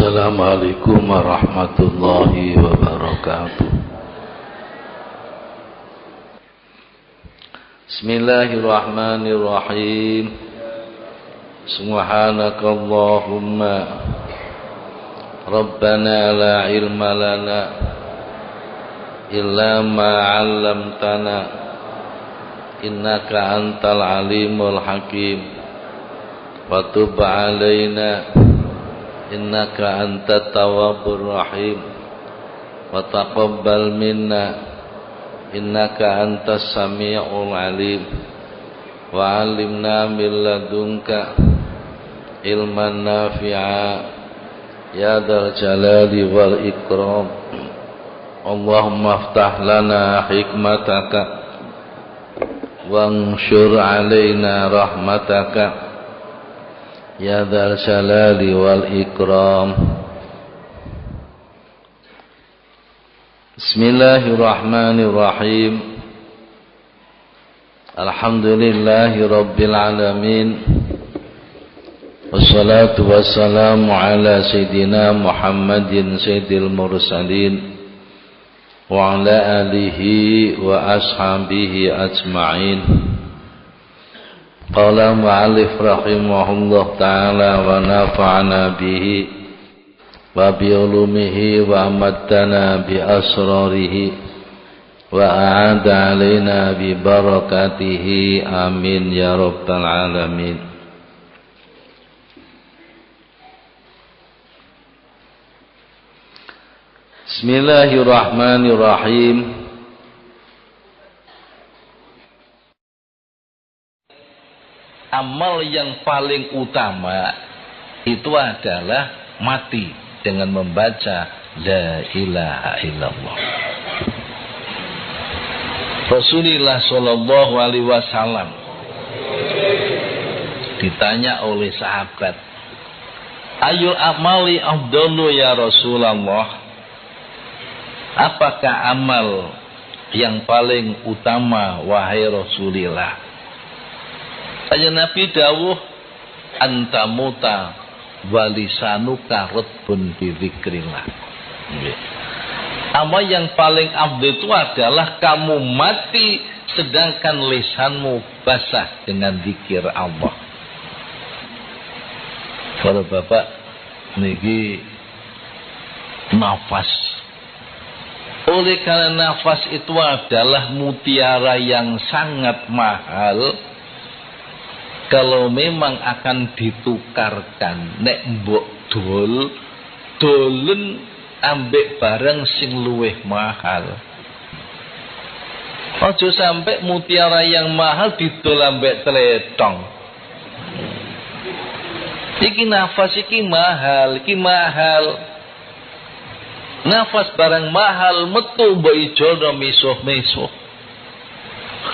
Assalamualaikum warahmatullahi wabarakatuh. Bismillahirrahmanirrahim. Subhanakallahumma Rabbana la ilma lana illa ma 'allamtana innaka antal alimul hakim wa tub 'alaina innaka antat tawwabur rahim wa taqabbal minna innaka antas sami'ul alim wa 'allimna min ladunka ilman nafi'a ya dzal jalali wal ikram. Allahumma aftah lana hikmataka wanshur 'alaina rahmataka ya dzal jalali wal ikram. Bismillahirrahmanirrahim. Alhamdulillahi rabbil alamin. Wassalatu wassalamu ala sayyidina Muhammadin sayyidil mursalin wa ala alihi wa ashabihi ajma'in. Qala mu'allif rahimahullah ta'ala wa nafa'ana bihi wa bi'ulumihi wa amaddana bi asrarihi wa a'ada alaina bi barakatihi amin ya rabbal alamin. Bismillahirrahmanirrahim. Amal yang paling utama itu adalah mati dengan membaca la ilaha illallah. Rasulullah sallallahu alaihi wasallam ditanya oleh sahabat, "Ayul amali afdalu ya Rasulullah?" Apakah amal yang paling utama wahai Rasulullah? Tanya Nabi dawuh, antamuta walisanuka rutbun bizikrillah. Amal yang paling afdal itu adalah kamu mati sedangkan lisanmu basah dengan zikir Allah. Para bapak niki nafas. Oleh karena nafas itu adalah mutiara yang sangat mahal. Kalau memang akan ditukarkan nek mbok dolen ambek barang sing luweh mahal. Ojo sampai mutiara yang mahal didol ambek tletong. Iki nafas iki mahal, iki mahal. Nafas barang mahal metu mbok ijono misuh-misuh.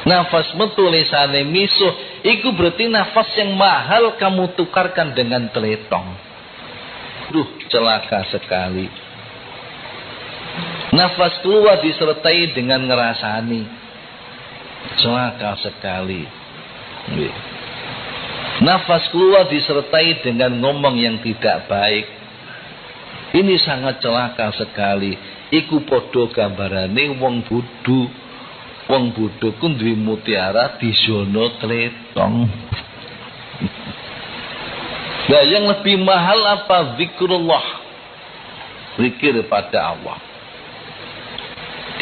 Nafas metu lisane misuh, itu berarti nafas yang mahal kamu tukarkan dengan teletong. Celaka sekali. Nafas keluar disertai dengan ngerasani. Celaka sekali. Nafas keluar disertai dengan ngomong yang tidak baik. Ini sangat celaka sekali. Iku podo gambarane wong bodho. Wong bodho ku duwe mutiara dijono tletong. Nah, yang lebih mahal apa? Zikrullah. Zikir pada Allah.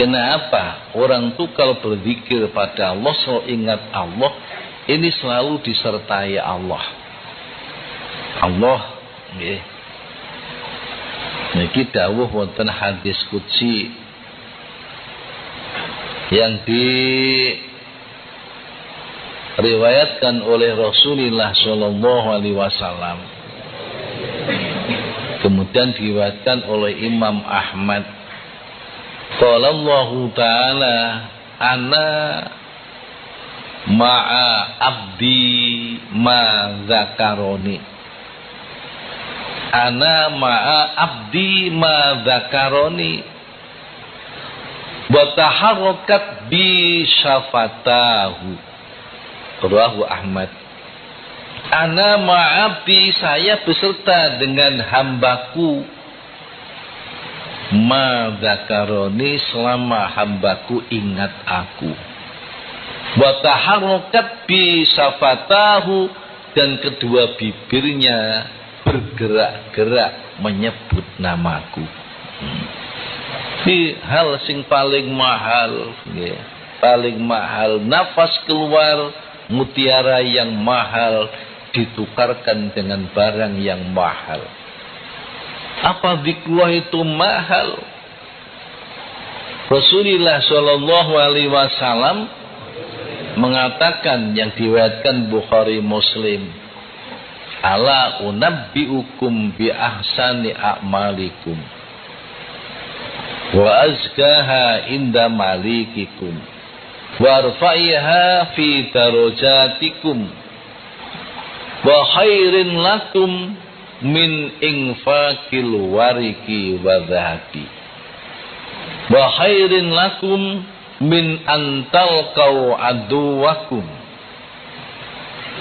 Kenapa? Orang itu kalau berzikir pada Allah, selalu ingat Allah, ini selalu disertai Allah. Allah, nggih. Niki dawuh wonten hadis qudsi yang diriwayatkan oleh Rasulullah sallallahu alaihi wasallam, kemudian diriwayatkan oleh Imam Ahmad. Qala Allah Ta'ala, ana ma'a abdi ma zakaroni. Ana ma'a abdi ma zakaroni wa taharrakat bi syafatahu. Rawahu Ahmad. Ana ma'abdi, saya beserta dengan hambaku ma dzakaroni, selama hambaku ingat aku. Wa taharrakat bi safatahu, dan kedua bibirnya bergerak-gerak menyebut namaku. Ini hal sing paling mahal, paling mahal. Nafas keluar, mutiara yang mahal ditukarkan dengan barang yang mahal. Apa zikrullah itu mahal? Rasulullah Shallallahu Alaihi Wasallam mengatakan, yang diriwayatkan Bukhari Muslim, ala unabbiukum bi ahsani a'malikum wa azkaha inda malikikum wa arfa'iha fi darajatikum wa khairin lakum min infaqil wariki wa dhahabi wa khairin lakum min antal kau aduwakum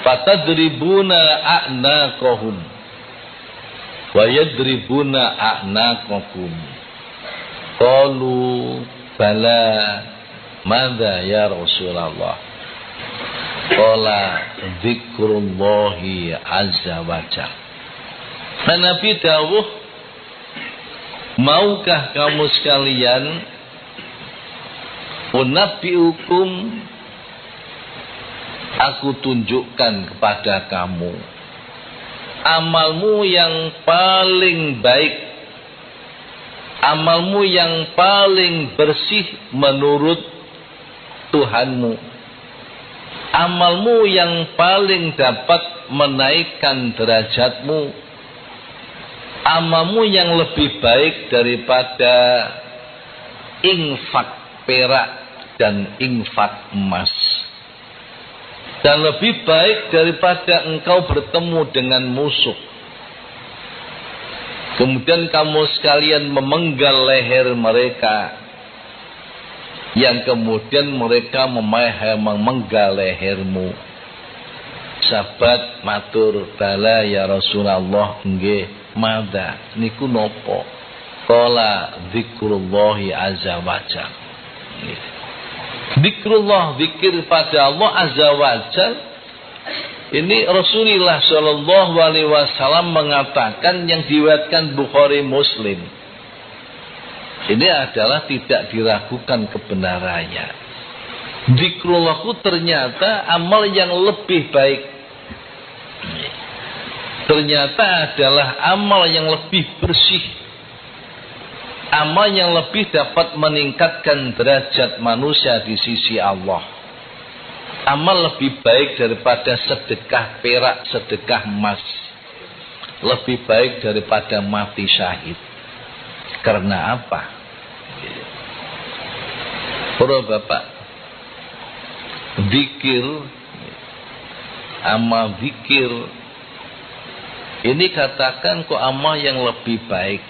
fatadribuna a'naqahum wa yadribuna a'naqakum. Qalu bala madza ya Rasulullah? Qala dzikrullahi azza wa jalla. Nabi dawuh, maukah kamu sekalian unabbiukum, aku tunjukkan kepada kamu amalmu yang paling baik, amalmu yang paling bersih menurut Tuhanmu, amalmu yang paling dapat menaikkan derajatmu, amalmu yang lebih baik daripada infak perak dan infak emas, dan lebih baik daripada engkau bertemu dengan musuh, kemudian kamu sekalian memenggal leher mereka, yang kemudian mereka memenggal lehermu. Sahabat matur, bala ya Rasulullah, nggih, madza niku nopo? Qala dzikrullahi azza wa jalla. Zikrullah, zikir pada Allah azza wa jalla. Ini Rasulullah Shallallahu Alaihi Wasallam mengatakan, yang diriwayatkan Bukhari Muslim. Ini adalah tidak diragukan kebenarannya. Zikrullahku ternyata amal yang lebih baik. Ternyata adalah amal yang lebih bersih, amal yang lebih dapat meningkatkan derajat manusia di sisi Allah. Amal lebih baik daripada sedekah perak, sedekah emas. Lebih baik daripada mati syahid. Karena apa? Para bapak, zikir, amal zikir, ini katakan kok amal yang lebih baik.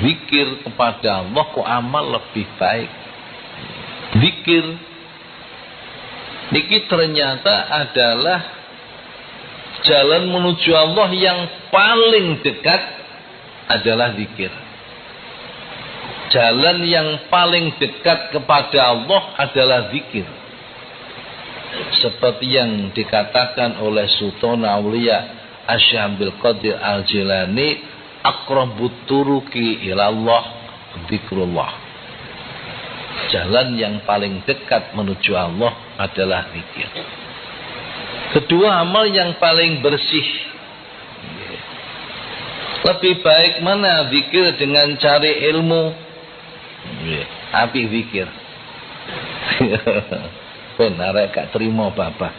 Zikir kepada Allah kok amal lebih baik. Zikir niki ternyata adalah jalan menuju Allah yang paling dekat adalah zikir. Jalan yang paling dekat kepada Allah adalah zikir. Seperti yang dikatakan oleh Sultan Aulia Asy-Syaikh Abdul Qadir Al-Jilani, aqrabut turuqi ilallah zikrullah. Jalan yang paling dekat menuju Allah adalah zikir. Kedua, amal yang paling bersih. Lebih baik mana zikir dengan cari ilmu? Api zikir. Benar gak terima bapak.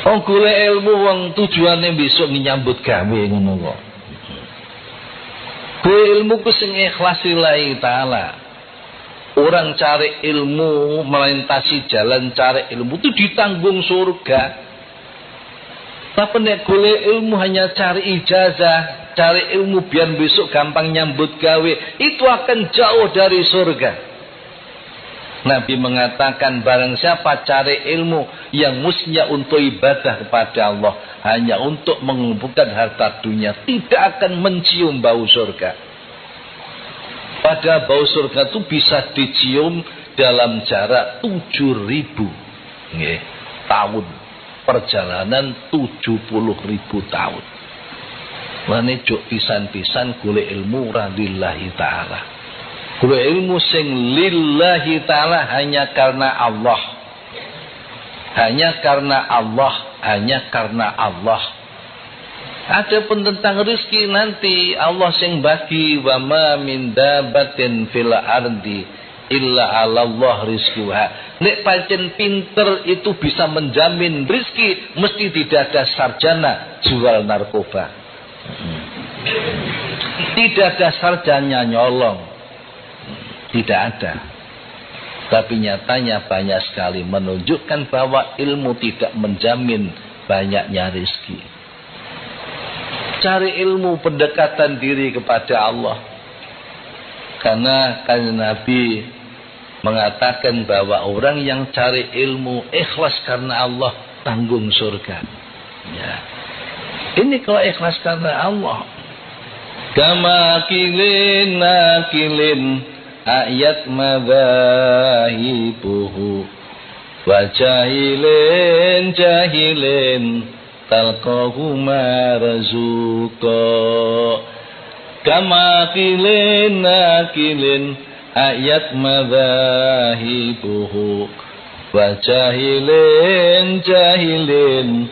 Oh golek ilmu wong tujuane besok nyambut gawe ngono kok. Ilmu ku sing ikhlas lillahi taala. Orang cari ilmu, melintasi jalan cari ilmu itu ditanggung surga. Tapi nek golek ilmu hanya cari ijazah, cari ilmu biar besok gampang nyambut gawe, itu akan jauh dari surga. Nabi mengatakan, barang siapa cari ilmu yang mestinya untuk ibadah kepada Allah, hanya untuk mengumpulkan harta dunia, tidak akan mencium bau surga. Pada bau surga itu bisa dicium dalam jarak 7.000 tahun. Perjalanan 70.000 tahun. Lane juk pisan-pisan golek ilmu ra lillahi ta'ala. Golek ilmu sing lillahi ta'ala hanya karena Allah. Hanya karena Allah, hanya karena Allah. Adapun tentang rezeki nanti Allah sing bagi, wa ma min dabatin fil ardi illa 'alallah rizquha. Nek pancen pinter itu bisa menjamin rezeki, mesti tidak ada sarjana jual narkoba. Tidak ada sarjana nyolong. Tidak ada. Tapi nyatanya banyak sekali menunjukkan bahwa ilmu tidak menjamin banyaknya rezeki. Cari ilmu pendekatan diri kepada Allah. Karena kan Nabi mengatakan bahwa orang yang cari ilmu ikhlas karena Allah tanggung surga. Ya. Ini kalau ikhlas karena Allah. Kama kilin nakilin ayat madhahibuhu wa jahilin jahilin talqahu marzuqa. Kama kilin nakilin ayat madhahibuhu wa jahilin jahilin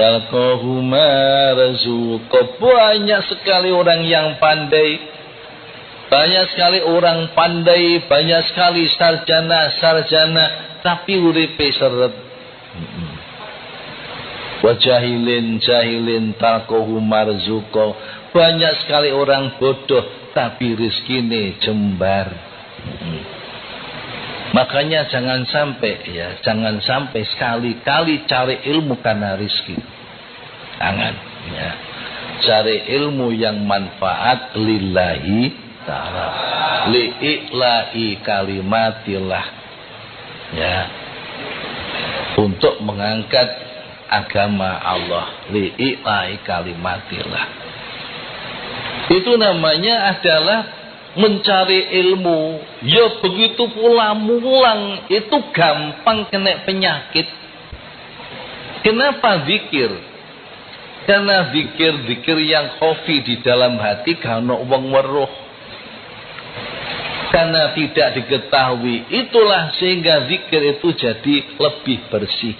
talqahu marzuqa. Banyak sekali orang yang pandai, banyak sekali orang pandai, banyak sekali sarjana, tapi uripe seret. Wa jahilin talqahu marzuqa. Banyak sekali orang bodoh tapi rezekine jembar. Makanya jangan sampai sekali-kali cari ilmu karena rezeki. Jangan ya. Cari ilmu yang manfaat lillahi ta'ala, li'ila'i kalimatillah. Ya. Untuk mengangkat agama Allah, li'ila'i kalimatillah. Itu namanya adalah mencari ilmu. Ya begitu pula mulang itu gampang kena penyakit. Kenapa zikir? Karena zikir yang khafi di dalam hati karena wong weruh. Karena tidak diketahui, itulah sehingga zikir itu jadi lebih bersih,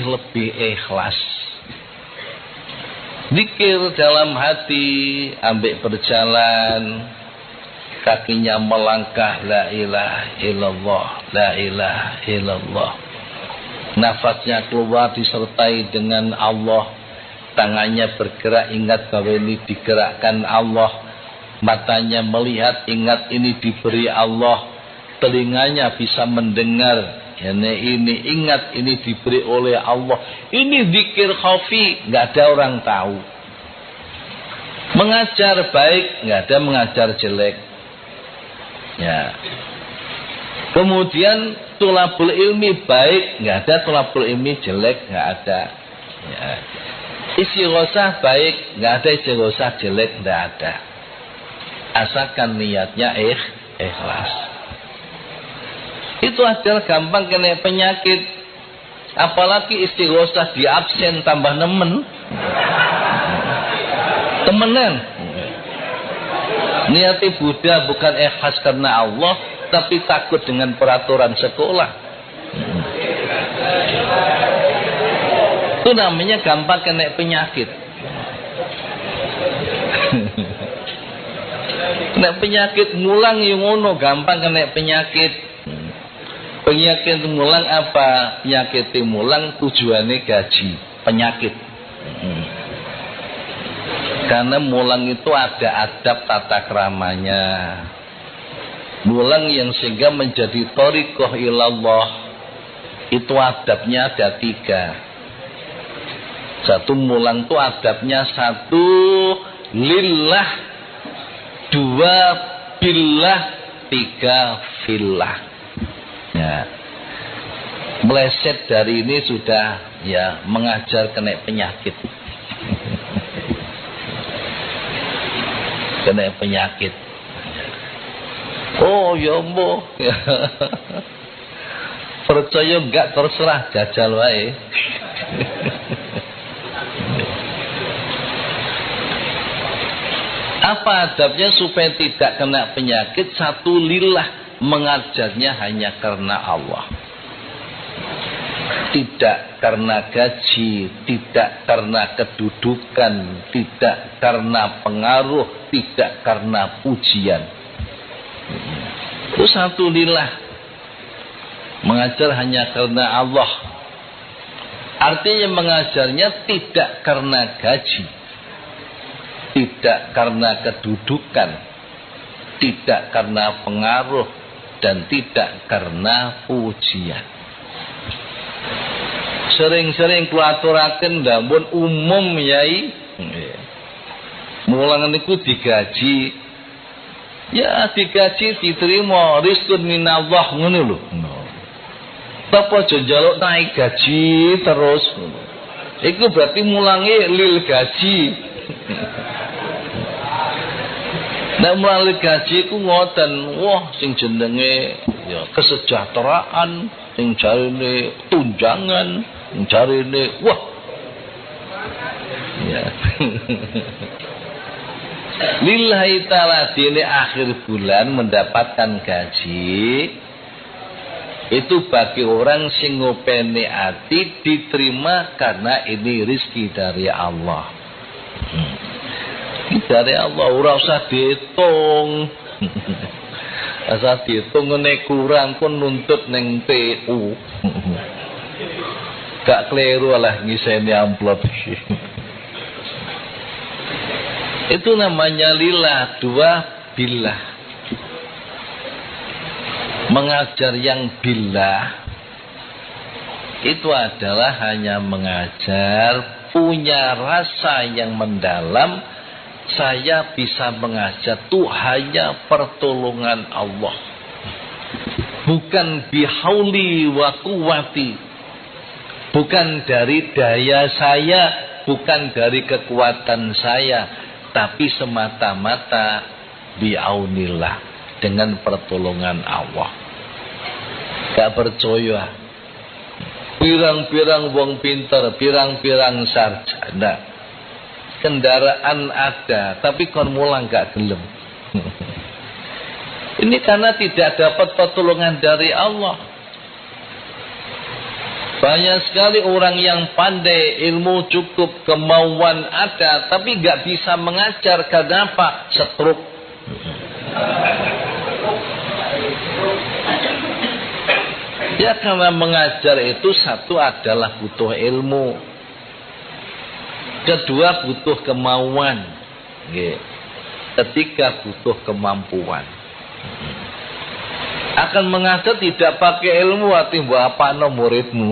lebih ikhlas. Zikir dalam hati, ambek berjalan, kakinya melangkah, la ilaha illallah, la ilaha illallah. Nafasnya keluar disertai dengan Allah. Tangannya bergerak, ingat bahwa ini digerakkan Allah. Matanya melihat, ingat ini diberi Allah. Telinganya bisa mendengar, ini ingat ini diberi oleh Allah. Ini zikir khafi, nggak ada orang tahu. Mengajar baik, nggak ada mengajar jelek. Ya. Kemudian tulabul ilmi baik, nggak ada tulabul ilmi jelek, nggak ada. Ya. Istighosah baik, nggak ada istighosah jelek, nggak ada. Asalkan niatnya ikhlas. Itu adalah gampang kena penyakit. Apalagi istighosah di absen tambah nemen. Temenan. Niati Buddha bukan ikhlas karena Allah, tapi takut dengan peraturan sekolah. Itu namanya gampang kena penyakit. Kena penyakit mulang yang ngono, gampang kena penyakit. Penyakit mulang apa? Penyakit mulang tujuannya gaji, penyakit. Karena mulang itu ada adab tata keramanya. Mulang yang sehingga menjadi thariqah ilallah, itu adabnya ada 3. Satu mulang itu adabnya 1 lillah, 2 billah, 3 fillah. Ya. Meleset dari ini sudah ya mengajar kena penyakit. Kena penyakit. Oh ya mbok. Percaya enggak terserah, jajal wae. Apa adabnya supaya tidak kena penyakit? Satu, lillah, mengajarnya hanya karena Allah. Tidak karena gaji, tidak karena kedudukan, tidak karena pengaruh, tidak karena pujian. Itu satu, lillah. Mengajar hanya karena Allah. Artinya mengajarnya tidak karena gaji, tidak karena kedudukan, tidak karena pengaruh, dan tidak karena pujian. Sering-sering kulaturaken namun umum yai. Mulang niku digaji. Ya digaji diterima rizqun minallah ngono lho. Apa aja njaluk naik gaji terus. Iku berarti mulangi lil gaji. Nek mulangi gaji ku ngoten, wah sing jenenge ya kesejahteraan, sing jarine tunjangan, sing jarine wah. Ya. Lillahi ta'ala dini akhir bulan mendapatkan gaji. Itu bagi orang sing ngopeni ati diterima karena ini rizki dari Allah. Dari Allah, ora usah dihitung. Asal dihitung ngene kurang pun nuntut neng PU. Gak keliru lah ngiseni amplop. Itu namanya lillah. Dua, billah. Mengajar yang billah itu adalah hanya mengajar punya rasa yang mendalam. Saya bisa mengajar itu hanya pertolongan Allah, bukan bihauli wa quwwati, bukan dari daya saya, bukan dari kekuatan saya, tapi semata-mata biaunillah, dengan pertolongan Allah. Gak percaya pirang-pirang wong pinter, pirang-pirang sarjana, kendaraan ada, tapi kon mulang gak gelem. Ini karena tidak dapat pertolongan dari Allah. Banyak sekali orang yang pandai, ilmu cukup, kemauan ada, tapi gak bisa mengajar. Kenapa? Stroke. Ya karena mengajar itu satu adalah butuh ilmu, kedua butuh kemauan, ketiga butuh kemampuan. Akan mengajar tidak pakai ilmu, arti mbok apakno muridmu.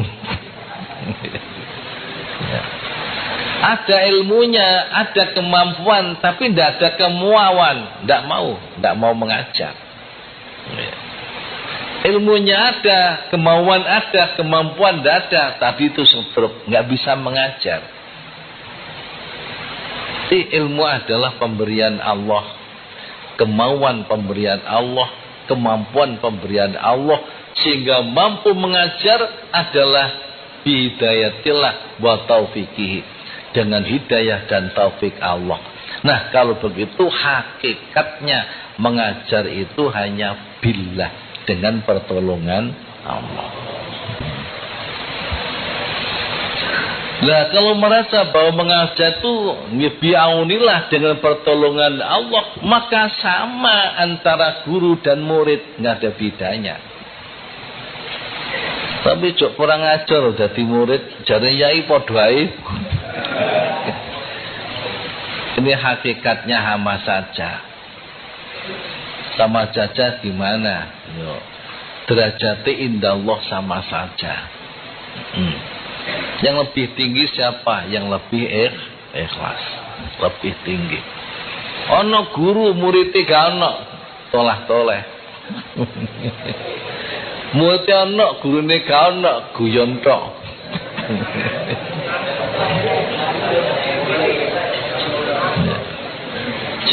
Ada ilmunya, ada kemampuan, tapi tidak ada kemauan, tidak mau mengajar. Ilmunya ada, kemauan ada, kemampuan tidak ada, tapi itu stroke, nggak bisa mengajar. Jadi ilmu adalah pemberian Allah, kemauan pemberian Allah, kemampuan pemberian Allah, sehingga mampu mengajar adalah bihidayatillah wa taufiqihi, dengan hidayah dan taufik Allah. Nah kalau begitu hakikatnya mengajar itu hanya billah, dengan pertolongan Allah. Nah kalau merasa bahwa mengajar itu biaunillah dengan pertolongan Allah, maka sama antara guru dan murid, nggak ada bedanya. Tapi cok kurang ajar jadi murid, jadi yai padha ae. Ini hakikatnya sama saja. Sama saja gimana? Derajatnya indah Allah sama saja. Yang lebih tinggi siapa? Yang lebih ikhlas, lebih tinggi. Ono guru muridnya gak ono, tolah-toleh. Muridnya ono, gurune gak ono, guyon tok.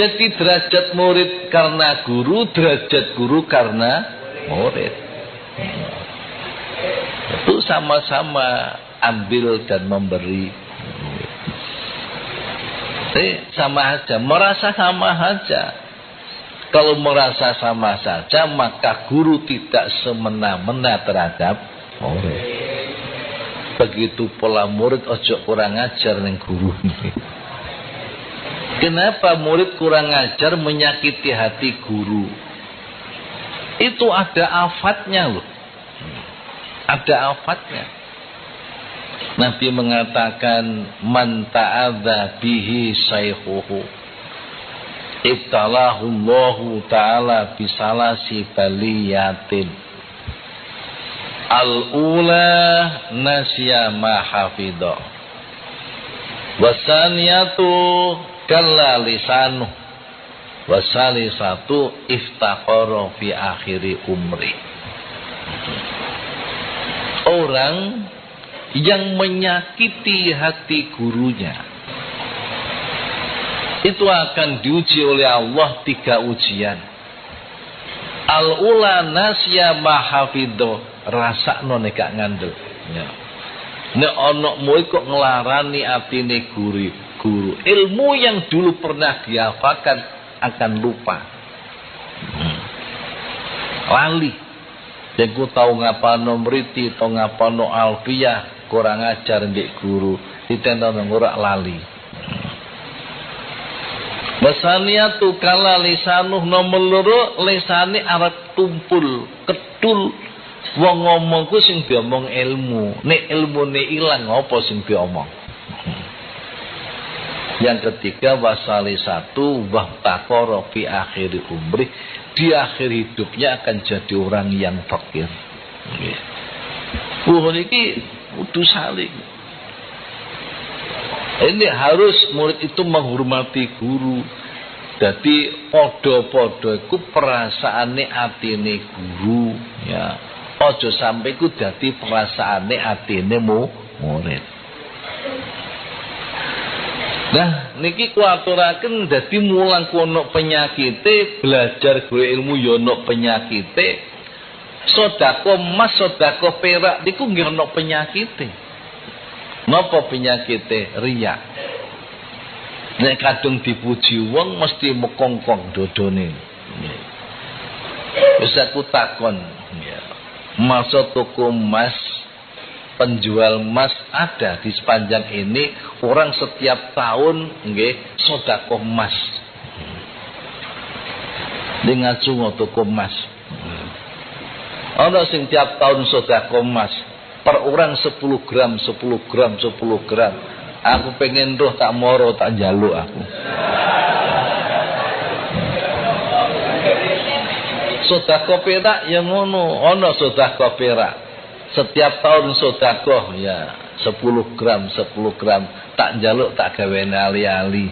Jadi derajat murid karena guru, derajat guru karena murid. Itu sama-sama ambil dan memberi. Sama aja, merasa sama saja. Kalau merasa sama saja, maka guru tidak semena-mena terhadap murid. Begitu pula murid ojo kurang ajar ning guru. Kenapa murid kurang ajar menyakiti hati guru? Itu ada afatnya loh. Ada afatnya. Nabi mengatakan man ta'adza bihi shaykhuhu ibtalahu Allahu ta'ala bisalasi baliyatin. Al-ula nasya ma hafidha wasaniyatu kalla lisanu wasalisatu iftaqara fi akhiri umri. Orang yang menyakiti hati gurunya itu akan diuji oleh Allah 3 ujian. Al-ula nasya mahafidho, rasakno nek gak ngandel. Ya. Nek ana murid kok nglarani atine guru. Ilmu yang dulu pernah dihafalkan akan lupa. Lali. Jengku tahu ngapano mriti, tahu ngapano alfiyah, kurang ajar ndek guru, ditendang ngorak lali. Basaniatu kala lisanuh nomor loro lisane arep tumpul, kedul wong ngomong ku sing diomong ilmu. Nek ilmune ilang apa sing diomong? Yang ketiga wasalisatu wahtaqara fi akhir umri, di akhir hidupnya akan jadi orang yang fakir. Ini kudu saling. Ini harus murid itu menghormati guru. Jadi podo-podo iku perasaane atine guru, ya. Ojo sampai ku dadi perasaane atine murid. Nah, niki kuaturaken dadi mulang kono penyakite, belajar guru ilmu yo ono penyakite. Sedekah emas, sedekah perak niku nggih ono penyakite. Napa penyakite? Riya. Nek kadung dipuji wong mesti mekongkong dodone. Wis aku takon, ya. Maksud tuku emas, penjual emas ada di sepanjang ini, orang setiap tahun nggih sedekah emas. Dengan cungo tuku emas. Ana sing tiap tahun sedekah emas. Per orang 10 gram, 10 gram, 10 gram. Aku pengen roh tak moro tak jaluk aku. Sedekah perak yang ngono, ana sedekah perak. Setiap tahun sedekah ya 10 gram, 10 gram tak jaluk tak gaweane ali-ali.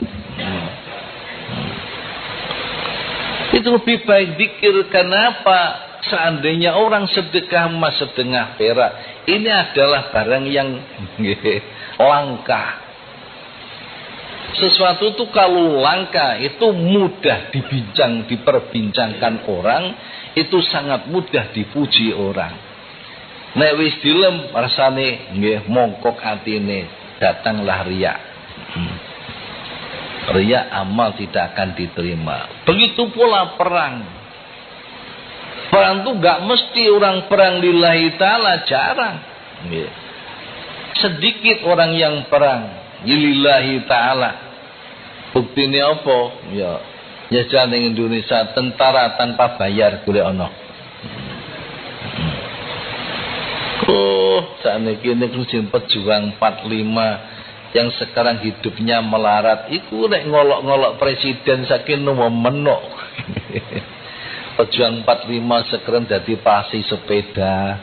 Itu lebih baik pikir kenapa seandainya orang sedekah emas, sedekah perak, ini adalah barang yang langka. Sesuatu itu kalau langka itu mudah diperbincangkan orang, itu sangat mudah dipuji orang. Nek wis dilem rasane nggih mongkok atine, datanglah riya. Riya amal tidak akan diterima. Begitu pula perang. Perang itu gak mesti orang perang lillahi ta'ala, jarang. Sedikit orang yang perang lillahi ta'ala. Buktinya apa? Ya, jajan ning Indonesia tentara tanpa bayar golek ana. Sakniki niku sing pejuang 45 yang sekarang hidupnya melarat, iku nek ngolok-ngolok presiden saking menok. Pejuang 45 sekarang jadi pasi sepeda.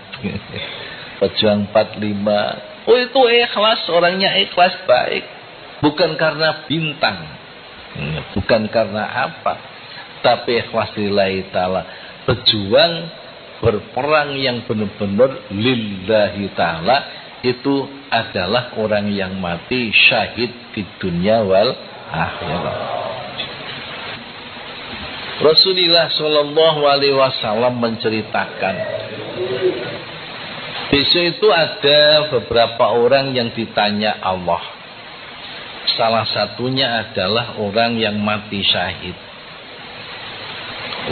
Pejuang 45. Oh itu ikhlas, orangnya ikhlas baik. Bukan karena bintang. Bukan karena apa. Tapi ikhlas lillahi ta'ala. Pejuang berperang yang benar-benar lillahi ta'ala. Itu adalah orang yang mati syahid di dunia wal akhirat. Rasulullah Shallallahu Alaihi Wasallam menceritakan, besok itu ada beberapa orang yang ditanya Allah. Salah satunya adalah orang yang mati syahid.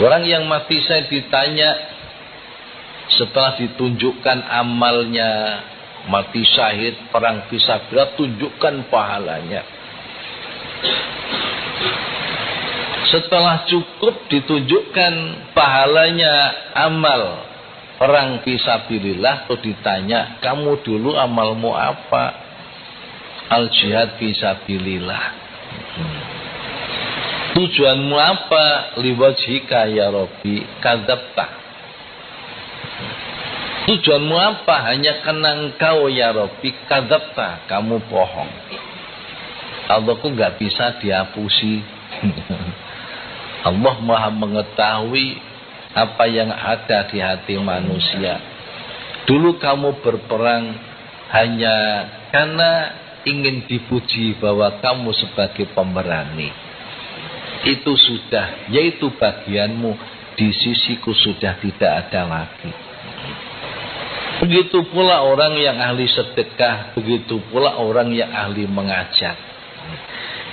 Orang yang mati syahid ditanya setelah ditunjukkan amalnya, mati syahid, perang fisabilillah, tunjukkan pahalanya. Setelah cukup ditunjukkan pahalanya amal perang fisabilillah, tuh ditanya, kamu dulu amalmu apa? Al jihad fisabilillah. Tujuanmu apa? Liwajhika ya Rabbi, kadzabta. Tujuanmu apa? Hanya karena engkau ya Rabbi, kadzabta, kamu bohong. Allahku nggak bisa dihapusi. Allah Maha mengetahui apa yang ada di hati manusia. Dulu kamu berperang hanya karena ingin dipuji bahwa kamu sebagai pemberani. Itu sudah, yaitu bagianmu di sisiku sudah tidak ada lagi. Begitu pula orang yang ahli sedekah, begitu pula orang yang ahli mengajar.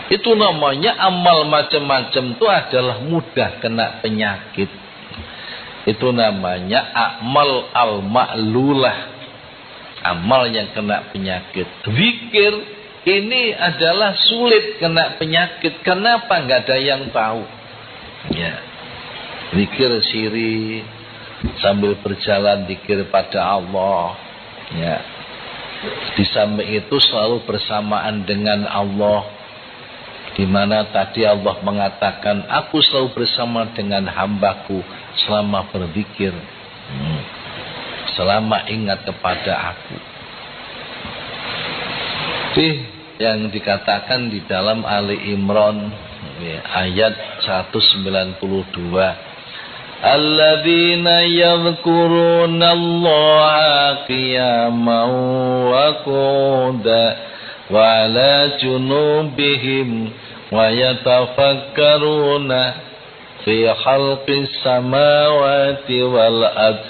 Itu namanya amal macam-macam itu adalah mudah kena penyakit. Itu namanya amal al-ma'lulah, amal yang kena penyakit. Zikir ini adalah sulit kena penyakit. Kenapa? Nggak ada yang tahu. Ya, zikir siri sambil berjalan, zikir pada Allah. Ya, di samping itu selalu bersamaan dengan Allah. Di mana tadi Allah mengatakan, aku selalu bersama dengan hambaku selama berzikir, selama ingat kepada aku. Yang dikatakan di dalam Ali Imran ayat 192, alladzina yadhkuruna Allaha qiyaman wa qu'udan wa ala junubihim wa yatafakkaruna fi khalqis samawati wal ard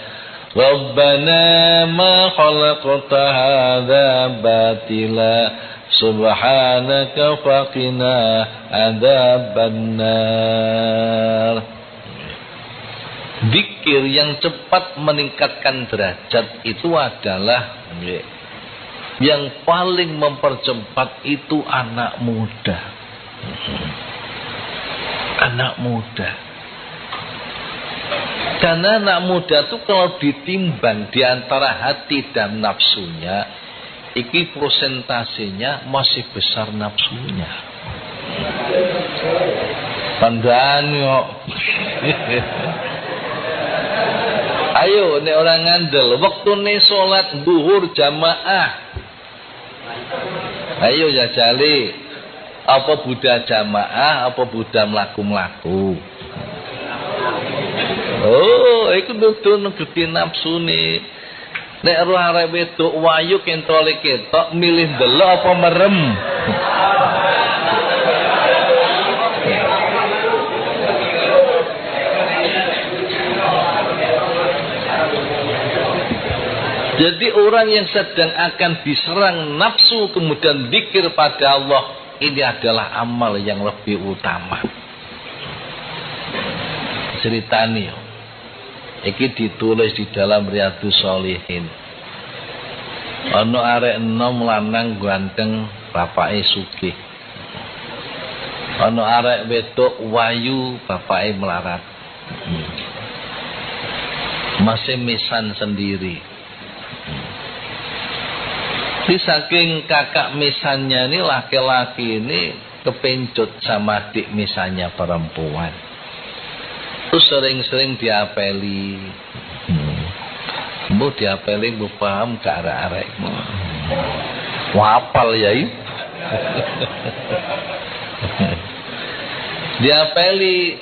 rabbana ma khalaqta hadza batila subhanaka faqina adzabannar. Zikir yang cepat meningkatkan derajat itu adalah yang paling mempercepat itu anak muda. Anak muda. Karena anak muda itu kalau ditimbang di antara hati dan nafsunya, iki prosentasenya masih besar nafsunya. Pandaan yo. Ayo nek orang ngandel, wektune salat zuhur jamaah. Ayo jajali, apa budak jamaah, apa budak mlaku-mlaku. Oh, iku nuntun gede nafsune. Nek roh arek wedok wayu kentole ketok milih delok apa merem. Jadi orang yang sedang akan diserang nafsu kemudian zikir pada Allah, ini adalah amal yang lebih utama. Ceritani, ini ditulis di dalam Riyadhus Shalihin. Ono arek enom lanang ganteng, bapake sugih. Ono arek wedok wayu, bapake melarat. Masih misan sendiri. Di saking kakak misannya ini, laki-laki ini kepencut sama adik misannya perempuan. Terus sering-sering diapeli. Bu diapeli, bu paham ke arek-arek. Wapal ya ini. Diapeli.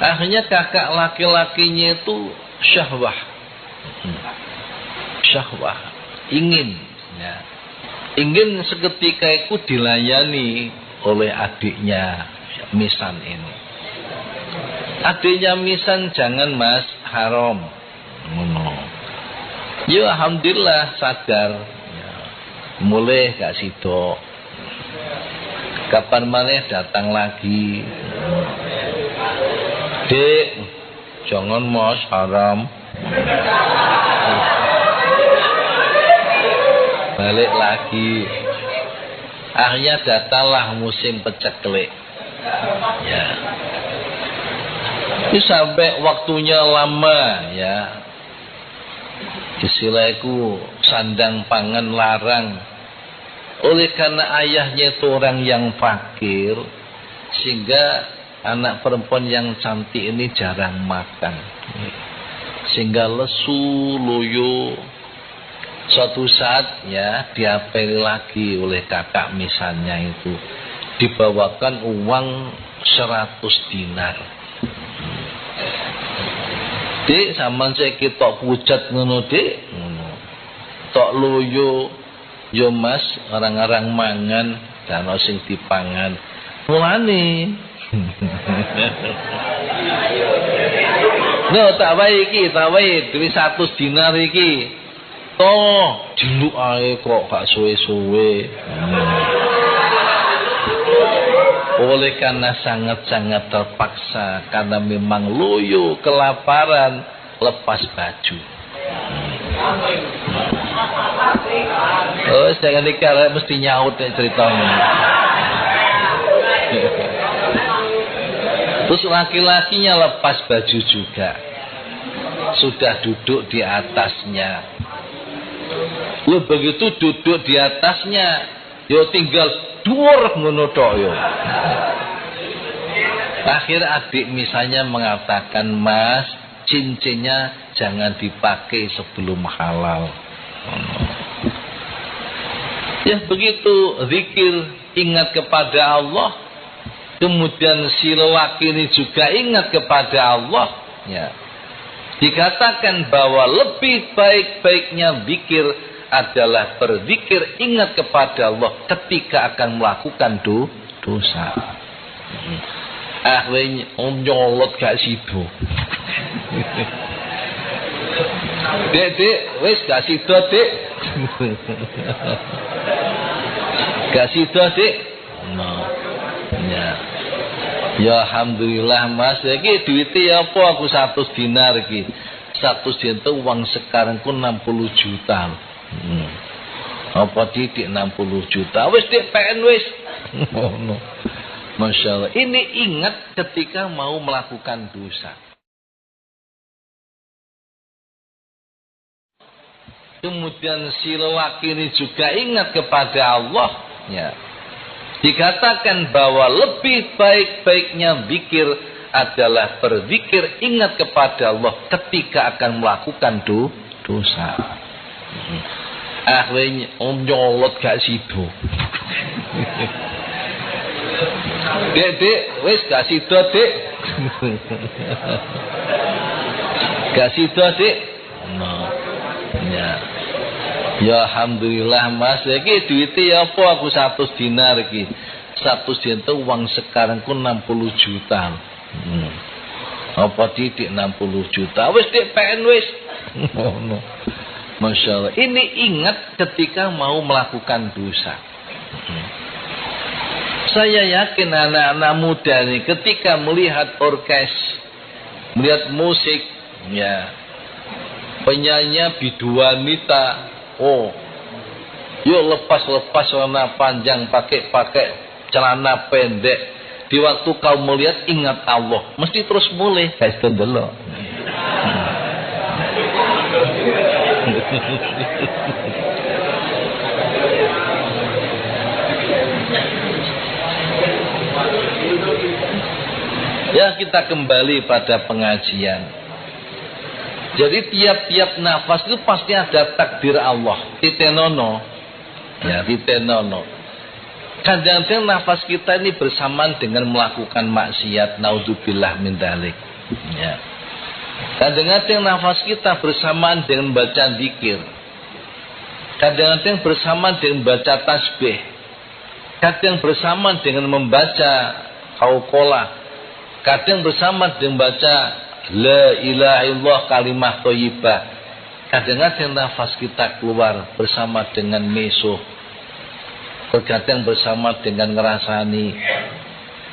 Akhirnya kakak laki-lakinya itu syahwah. Syahwah. Ingin seketika itu dilayani oleh adiknya misan ini. Adiknya misan jangan mas, haram. Ya alhamdulillah sadar. Ya. Mulai gak sido. Kapan maneh datang lagi. Dek, jangan mas, haram. Balik lagi. Akhirnya datanglah musim peceklek. Ya. Ini sampai waktunya lama ya. Istilahku sandang pangan larang. Oleh karena ayahnya itu orang yang fakir, sehingga anak perempuan yang cantik ini jarang makan. Sehingga lesu, loyo. Suatu saat ya diapeli lagi oleh kakak misalnya itu. Dibawakan uang 100 dinar. Dek, sampean saiki tok pucat ngono, Dek. Tok loyo, yo Mas, orang-orang mangan, dan sing dipangan. Mulane. No, tak wae iki, duwe 100 dinar iki. Toh, diluk ae kok gak suwe-suwe. Oleh karena sangat-sangat terpaksa, karena memang loyo, kelaparan, lepas baju. Oh, jangan dikira mesti nyaut ceritanya. Terus laki-lakinya lepas baju juga. Sudah duduk di atasnya. Lo begitu duduk di atasnya, yo tinggal dhuwur ngono tok yo. Akhir adik misalnya mengatakan, Mas, cincinnya jangan dipakai sebelum halal. Ya begitu, zikir, ingat kepada Allah. Kemudian si lelaki ini juga ingat kepada Allah. Ya. Dikatakan bahwa lebih baik-baiknya zikir adalah berzikir ingat kepada Allah ketika akan melakukan dosa. Akhirnya nyolot gak sido. Dek, wis gak sido, Dek. Gak sido, Dek. No. Ya. Ya alhamdulillah Mas, iki duite ya apa aku 100 dinar iki. 100 dinar itu uang sekarang ku 60 juta. Apa titik 60 juta? Wis Dik PN wis. No. Masya Allah. Ini ingat ketika mau melakukan dosa. Kemudian si lelaki ini juga ingat kepada Allah. Ya. Dikatakan bahwa lebih baik-baiknya zikir adalah berzikir ingat kepada Allah ketika akan melakukan dosa. Akhirnya nyolot gak sido. Dek, wis gak sido, Dek. Gak sido, Dek. No. Ya. Ya alhamdulillah Mas, iki duite ya apa aku 100 dinar iki. 100 dinar itu uang sekarang ku 60 juta. Apa titik 60 juta? Wis Dik PN wis. No. Masya Allah. Ini ingat ketika mau melakukan dosa. Saya yakin anak-anak muda ini ketika melihat orkes, melihat musik, ya, penyanyi bidu wanita, oh, yuk lepas celana panjang, pakai celana pendek. Di waktu kau melihat ingat Allah, mesti terus mulai. Guys, dulu. Ya, kita kembali pada pengajian. Jadi tiap-tiap nafas itu pasti ada takdir Allah. Titenono. Ya, titenono. Kadang-kadang nafas kita ini bersamaan dengan melakukan maksiat. Naudzubillah min dzalik. Ya. Kadang-kadang nafas kita bersamaan dengan baca zikir. Kadang-kadang bersamaan dengan baca tasbih. Kadang bersamaan dengan membaca qauqalah. kadang bersama dengan baca la ilaha illallah kalimah thayyibah. Kadang-kadang nafas kita keluar bersama dengan meso. Terkadang bersama dengan ngerasani.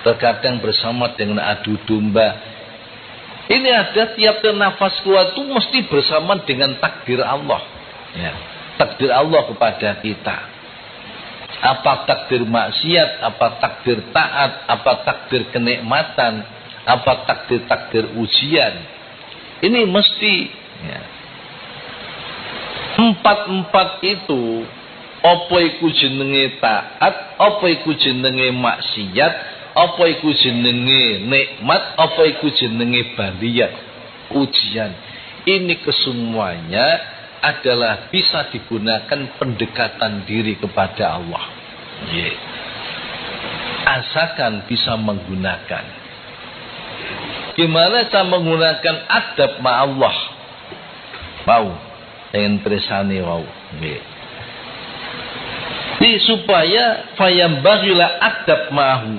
Terkadang bersama dengan adu domba. Ini ada tiap nafas keluar itu mesti bersama dengan takdir Allah. Ya. Takdir Allah kepada kita. Apa takdir maksiat, apa takdir taat, apa takdir kenikmatan, apa takdir ujian. Ini mesti ya. Empat itu apa iku jenenge taat, apa iku jenenge maksiat, apa iku jenenge nikmat, apa iku jenenge baliyah, ujian. Ini kesemuanya adalah bisa digunakan pendekatan diri kepada Allah. Yeah. Asalkan bisa menggunakan. Gimana cara menggunakan adab ma Allah? Mau, dengan presane wow. Yeah. Supaya fayambaghilah adab ma'ahu.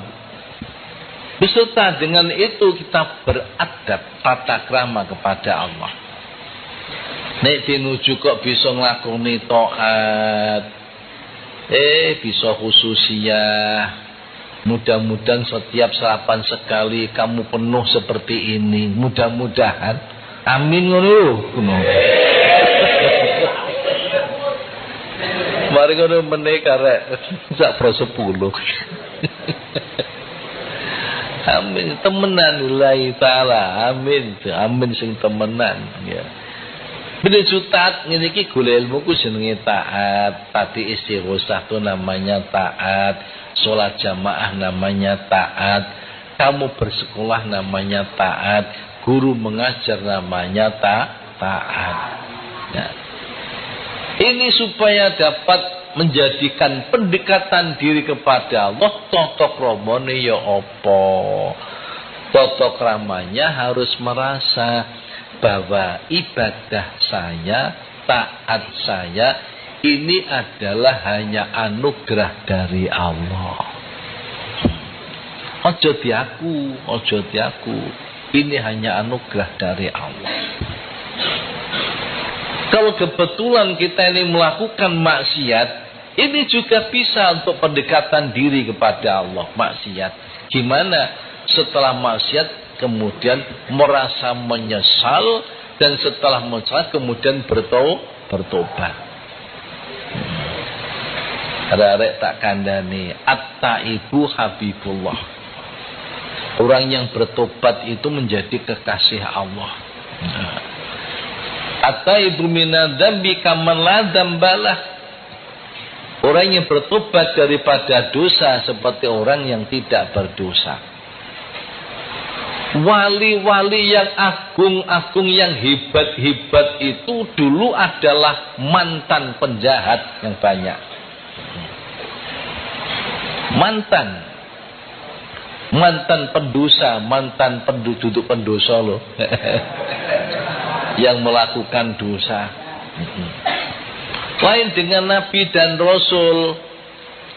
Beserta dengan itu kita beradab tata krama kepada Allah. Nek dinuju kok bisa nglakoni taat. Bisa khususiyah. Mudah-mudahan setiap sarapan sekali kamu penuh seperti ini. Mudah-mudahan. Amin ngono. Mari ngono meneh karek sak pro 10. Amin temenan lillahi taala. Amin. Amin sing temenan ya. Menuju taat ngene iki golek ilmu ku jenenge taat. Tadi istighosah itu namanya taat. Salat jamaah namanya taat. Kamu bersekolah namanya taat. Guru mengajar namanya taat. Ya. Ini supaya dapat menjadikan pendekatan diri kepada Allah. Tata kramane ya apa? Tata kramanya harus merasa bahwa ibadah saya, taat saya ini adalah hanya anugerah dari Allah. Ojo diaku. Ini hanya anugerah dari Allah. Kalau kebetulan kita ini melakukan maksiat, ini juga bisa untuk pendekatan diri kepada Allah. Maksiat. Gimana? Setelah maksiat kemudian merasa menyesal, dan setelah menyesal kemudian bertobat. Arek tak kandani, at-taibu habibullah. Orang yang bertobat itu menjadi kekasih Allah. At-taibu minadzambi kaman la dzambalah. Orang yang bertobat daripada dosa seperti orang yang tidak berdosa. Wali-wali yang agung-agung, yang hebat-hebat itu dulu adalah mantan penjahat yang banyak. Mantan pendosa, mantan penduduk pendosa loh. Yang melakukan dosa. Lain dengan Nabi dan Rasul.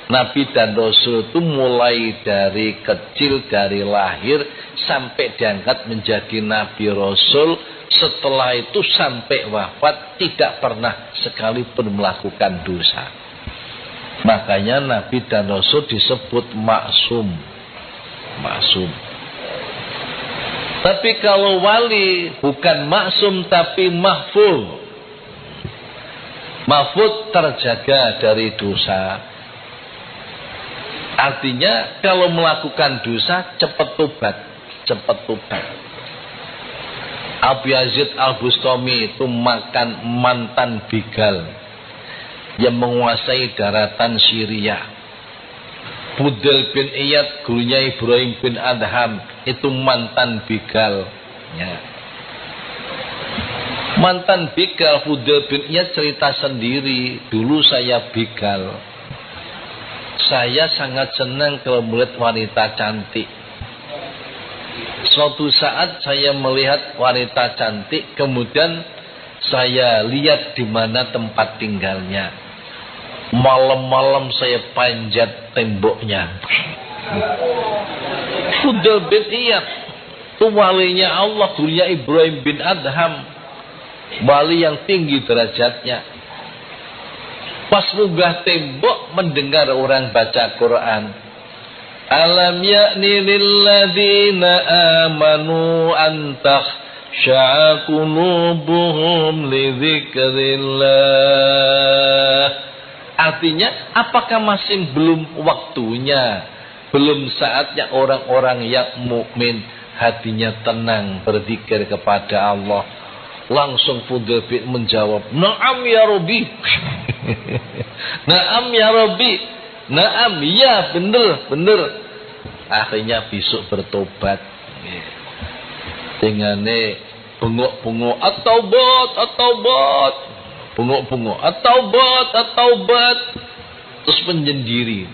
Nabi dan Rasul itu mulai dari kecil, dari lahir sampai diangkat menjadi Nabi Rasul. Setelah itu sampai wafat tidak pernah sekalipun melakukan dosa. Makanya Nabi dan Rasul disebut maksum. Tapi kalau wali bukan maksum tapi mahfuz. Mahfuz terjaga dari dosa. Artinya kalau melakukan dosa cepat tobat. Abu Yazid Al-Bustami itu makan mantan begal yang menguasai daratan Syria. Fudel bin Iyad, gurunya Ibrahim bin Adham, itu mantan begal. Ya. Mantan begal Fudel bin Iyad cerita sendiri, dulu saya begal. Saya sangat senang kalau melihat wanita cantik. Suatu saat saya melihat wanita cantik, kemudian saya lihat di mana tempat tinggalnya. Malam-malam saya panjat temboknya. Fudel bin Iyad Itu walinya Allah, gurunya Ibrahim bin Adham, wali yang tinggi derajatnya. Pas munggah tembok mendengar orang baca Quran. Alam ya'ni lilladzina amanu an takhsha'a qulubuhum li dzikrillah. Artinya, apakah masih belum waktunya, belum saatnya orang-orang yang mukmin hatinya tenang berzikir kepada Allah? Langsung Fudayl bin menjawab, "Na'am ya Rabbi." "Na'am ya Rabbi." "Na'am, ya, bener." Akhirnya besok bertobat. Dengane bengok-bengok, at-taubat. Bengok-bengok, at-taubat. Terus menyendiri.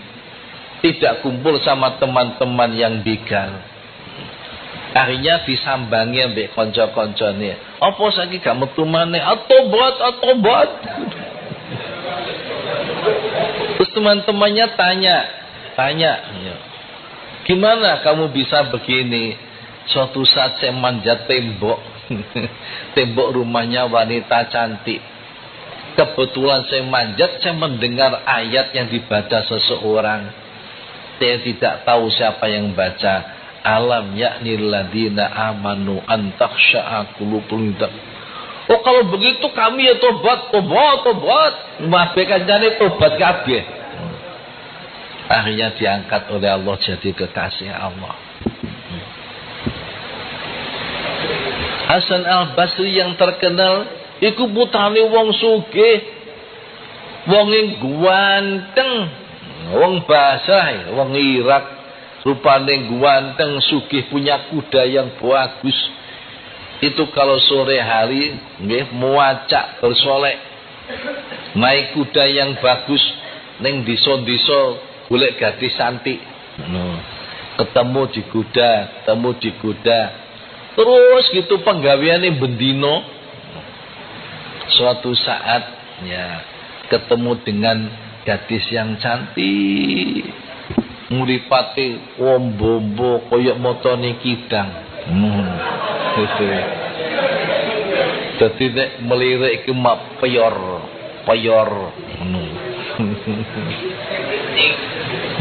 Tidak kumpul sama teman-teman yang begal. Akhirnya disambangi ambek kanca-kancane. Apa saiki gak metu maneh? At-taubat. Terus teman-temannya tanya, "Gimana kamu bisa begini?" Suatu saat saya manjat tembok. Tembok rumahnya wanita cantik. Kebetulan saya manjat, saya mendengar ayat yang dibaca seseorang. Saya tidak tahu siapa yang baca. Alam ya'nil ladina amanu an takhsha'a qulubuhum. Oh, kalau begitu kami ya tobat. Mabek kancane tobat kabeh. Akhirnya diangkat oleh Allah jadi kekasih Allah. Hasan al-Basri yang terkenal iku putrane wong sugih, wong ganteng, wong Basrah, wong Irak, rupane ganteng, sugih, punya kuda yang bagus. Itu kalau sore hari nggih muacak bersolek, naik kuda yang bagus ning desa-desa golek gadis cantik. Ketemu di kuda. Terus gitu penggaweane bendino. Suatu saat ya ketemu dengan gadis yang cantik. Muripate wombombo koyok motone kidang. Dadi nek melirik ki mak peyor.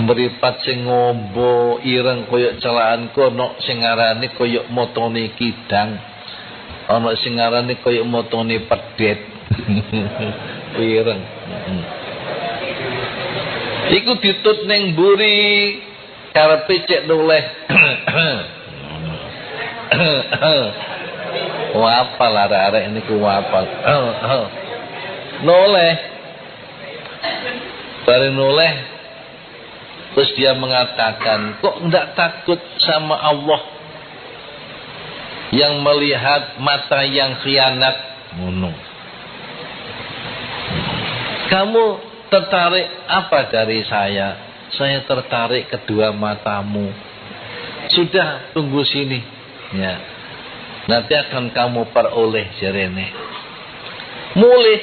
Meripat sing ngombo ireng koyok celaan kono sing ngarane koyok motone kidang, ana sing ngarane koyok motone pedet. Ireng. Iku ditut ning mburi karepe cek noleh. Wapal arek-arek niku wapal. Noleh. Bareng noleh terus dia mengatakan, kok enggak takut sama Allah yang melihat mata yang khianat? Kamu tertarik apa dari saya? Saya tertarik kedua matamu. Sudah, tunggu sini. Ya. Nanti akan kamu peroleh jarene. Mulih.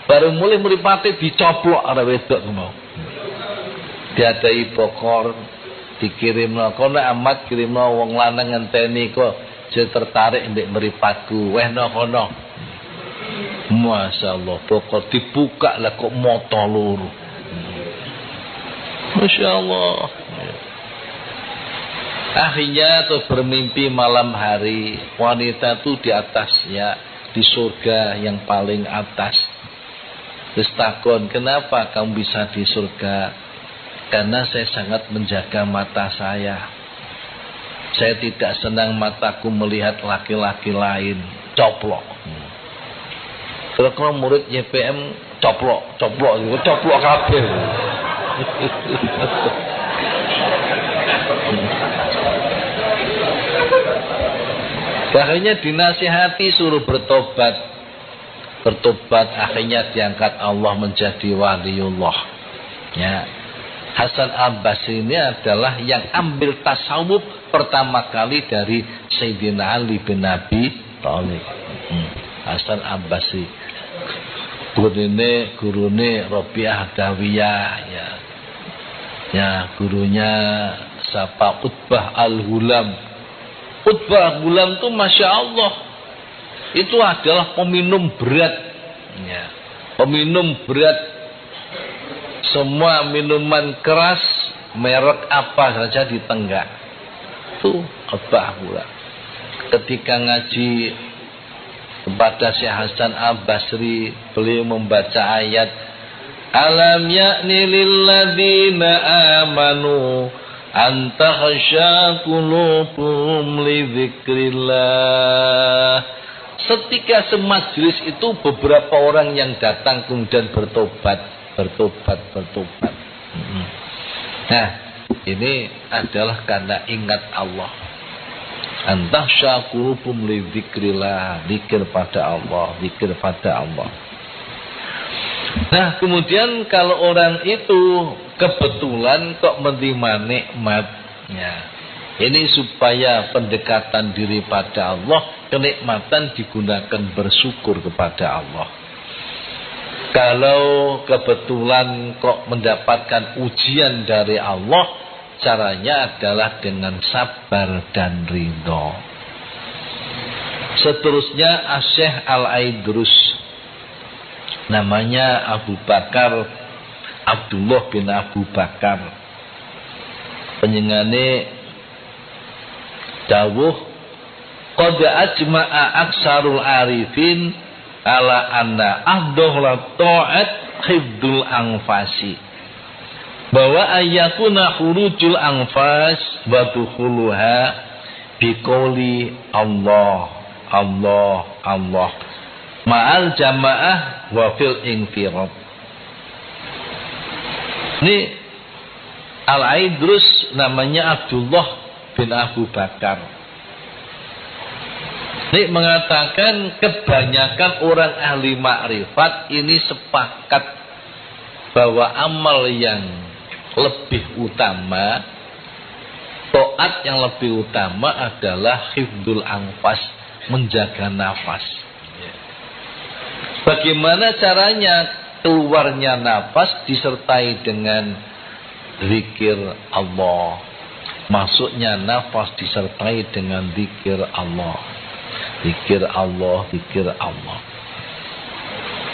Baru mulih mripate dicoplok arek wedok mau. Diadai pokor, dikirimno kono amat kirimno wong lanang ngenteni kok saya tertarik mbek mripatku. Wehno kono. Masyaallah, pokok dibuka lah kok moto loro. Masyaallah. Akhirnya tuh bermimpi malam hari, wanita tuh di atasnya, di surga yang paling atas. Terus takon, kenapa kamu bisa di surga? Karena saya sangat menjaga mata saya. Saya tidak senang mataku melihat laki-laki lain. Coplok. Kalau murid YPM coplok kabeh. Akhirnya dinasihati suruh bertobat. Akhirnya diangkat Allah menjadi waliullah. Ya. Hasan al-Basri ini adalah yang ambil tasawuf pertama kali dari Sayyidina Ali bin Abi Thalib. Hasan al-Basri. Gurune Rabi'ah Dawiyah ya. Ya, gurunya siapa? Utbah al-Hulam. Utbah Gulam itu Masya Allah, itu adalah peminum berat ya. Peminum berat, semua minuman keras merek apa saja ditenggak. Itu Utbah Gulam. Ketika ngaji kepada Syekh Hasan Al-Basri, beliau membaca ayat Alam ya'ni lilladzina amanu an takhsha qulubuhum li dzikrillah. Setika semajlis itu beberapa orang yang datang kemudian bertobat. Nah, ini adalah karena ingat Allah. An takhsha qulubuhum li dzikrillah, zikir pada Allah. Nah, kemudian kalau orang itu kebetulan kok menerima nikmatnya, ini supaya pendekatan diri pada Allah, kenikmatan digunakan bersyukur kepada Allah. Kalau kebetulan kok mendapatkan ujian dari Allah, caranya adalah dengan sabar dan ridho. Seterusnya Syekh Al-Aidrus, namanya Abu Bakar, Abdullah bin Abu Bakar, penyengane dawuh qad ajma'a aksarul arifin ala anna afdhalat ta'at hifdzul anfasi, bahwa ayakuna khurujul anfas wa dukhuluha biqauli Allah ma'al jamaah wa fil infirad. Ini Al-Aidrus namanya Abdullah bin Abu Bakar. Ini mengatakan kebanyakan orang ahli makrifat ini sepakat bahwa amal yang lebih utama, taat yang lebih utama adalah hifdzul anfas, menjaga nafas. Bagaimana caranya? Keluarnya nafas disertai dengan zikir Allah, masuknya nafas disertai dengan zikir Allah.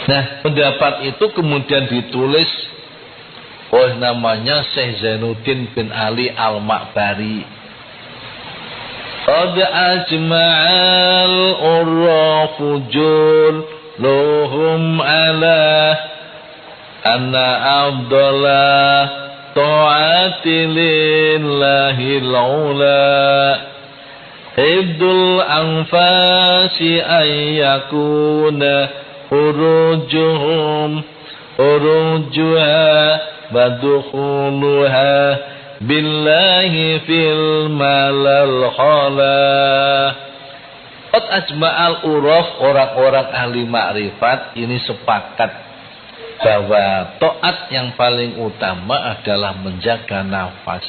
Nah, pendapat itu kemudian ditulis oleh namanya Syekh Zainuddin bin Ali Al-Ma'bari. Qad ajma'al urrafujul luhum ala anna afdala ta'ati lillahi al-ula hibdul anfasi ayyakuna urujuha badukhuluha billahi fil malal khala. Qad ajma'al uraf, orang-orang ahli makrifat ini sepakat bahwa taat yang paling utama adalah menjaga nafas,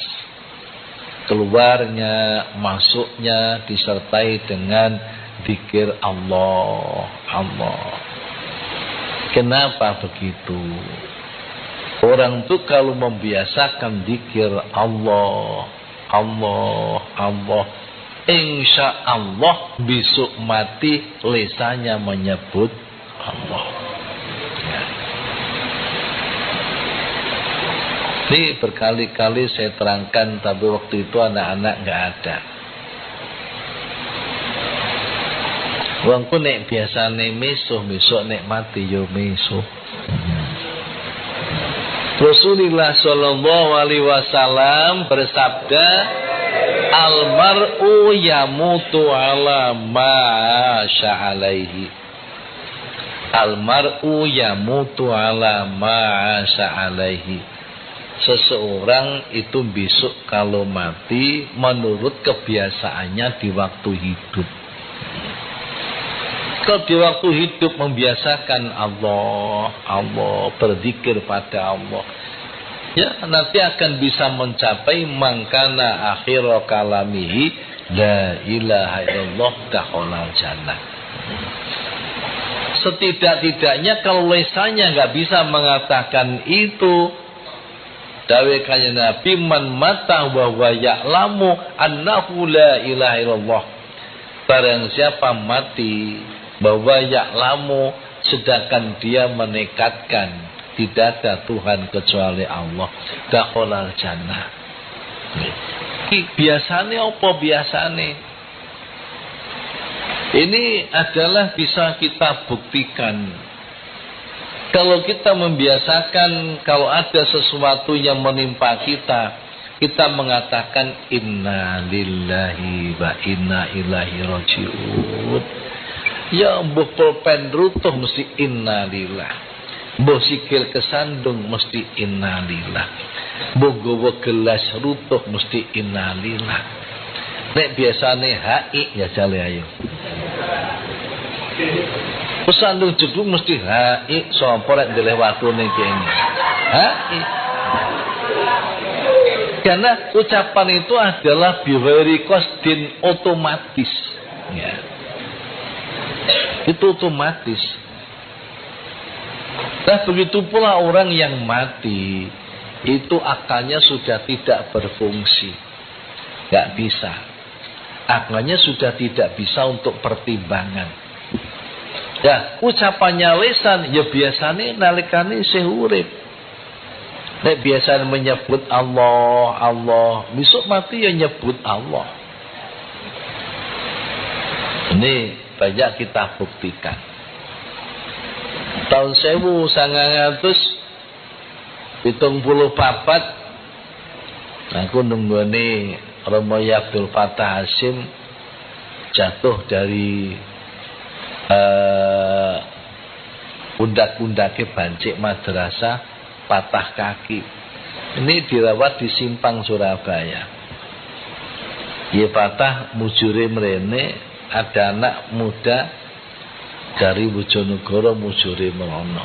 keluarnya, masuknya disertai dengan zikir Allah. Kenapa begitu? Orang itu kalau membiasakan zikir Allah, insya Allah besok mati lisannya menyebut Allah. Ini berkali-kali saya terangkan, tapi waktu itu anak-anak nggak ada. Wongku nek biasa nek misuh, nek mati yo misuh. Rasulullah Shallallahu Alaihi Wasallam bersabda, almar'u yamutu ala ma sya'alaihi. Almar'u yamutu ala ma sya'alaihi. Seseorang itu besok kalau mati menurut kebiasaannya di waktu hidup. Kalau di waktu hidup membiasakan Allah, berzikir pada Allah, ya nanti akan bisa mencapai mangkana akhir kalamihi la ilaha illallah dakhalal jannah. Setidak-tidaknya kalau lisannya nggak bisa mengatakan itu, Dawe kanjeng Nabi, man mata wa huwa ya'lamu annahu la ilaha illallah. Barang siapa mati bahwa ya'lamu, sedangkan dia menekadkan tidak ada Tuhan kecuali Allah, dakhalal jannah. Biasane apa biasane? Ini adalah bisa kita buktikan. Kalau kita membiasakan, kalau ada sesuatu yang menimpa kita, kita mengatakan inna lillahi wa inna ilaihi rajiun. Ya mbuh pulpen rutuh mesti inna lillah. Mbuh sikil kesandung mesti inna lillah. Mbuh gowo gelas rutuh mesti inna lillah. Nek biasane hai ya jale ayo. Pesandung jeduk mesti hai sapa rek ndeleh watune kene. Hai. Karena ucapan itu adalah biwari qasdin, otomatis. Ya. Itu otomatis. Nah begitu pula orang yang mati, itu akalnya sudah tidak berfungsi. Gak bisa. Akalnya sudah tidak bisa untuk pertimbangan. Ya, ucapannya lisan ya biasanya nalikane isih urip. Nek biasanya menyebut Allah, Allah, besok mati ya nyebut Allah. Ini banyak kita buktikan. Tahun 1974 aku nunggone Romo Abdul Fattah Hasyim jatuh dari pundak-pundake bancik madrasah, patah kaki. Ini dirawat di Simpang Surabaya. Dia patah mujure mrene, ada anak muda dari Bojonegoro mujure merono.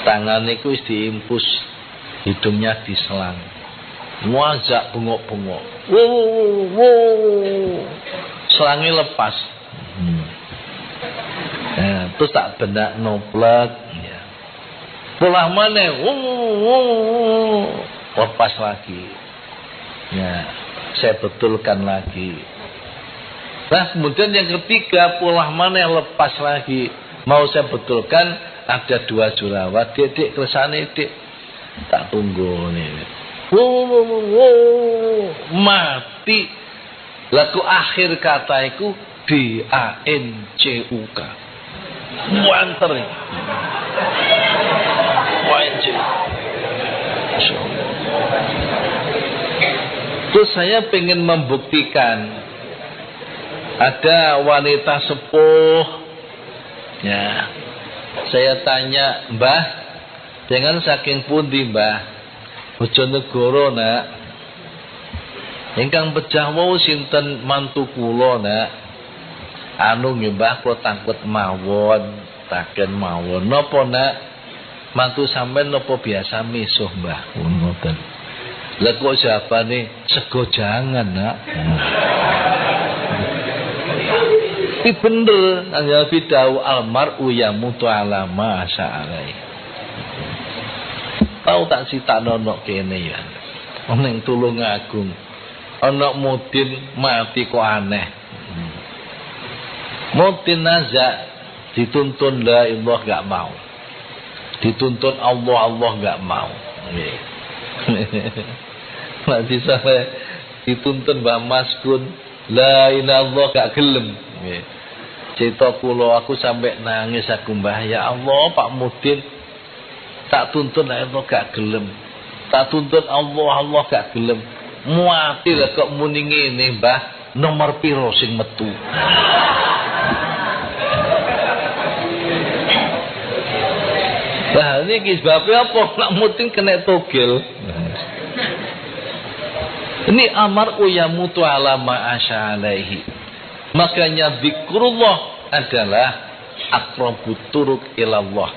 Tangane ku wis diimpus, hidungnya diselang. Muajak bengok-bengok. Wow. Selangi lepas. Nah, terus tak benak noplek. Ya. Pulah mana? Lepas lagi. Ya, saya betulkan lagi. Nah, kemudian yang ketiga, pulah mana lepas lagi. Mau saya betulkan, ada 2 jurawat. Dik, kersane dik. Tak tunggu nih. Mati. Laku akhir kata iku DANCUK. Muanter. WNC. Terus saya pengen membuktikan, ada wanita sepuh. Ya. Saya tanya, "Mbah, jangan saking pundi, Mbah?" Bojonegoro, Nak. Ingkang pejah wau sinten mantu kula, Nak. Anu nggih, Mbah, kula takut mawon, taken mawon. Napa, Nak? Mantu sampean napa biasa misuh, Mbah? Ngoten. Lah kok jawabane sego jangan, Nak. Iki bener, hanya bidau almar'u yamutu ala ma sa'alai. Tahu tak sita nonok kene ya. Ning Tulungagung. Ana mudin mati kok aneh. Mudin nazak dituntun la ilah gak mau. Dituntun Allah gak mau. Nanti sampai dituntun Mbah Maskun la ilallah gak gelem. Cerita kula aku sampai nangis aku, Mbah, ya Allah Pak Mudin tak tuntun Allah gak gelem. Tak tuntun Allah gak gelem. Muati lah kok muni ngene, Mbah, nomor piro sing metu. Lah niki sebab apa nak muting kena togel. Ini amar uyamutu ala ma asya alaihi. Makanya zikrullah adalah aqrabut turuq ilallah,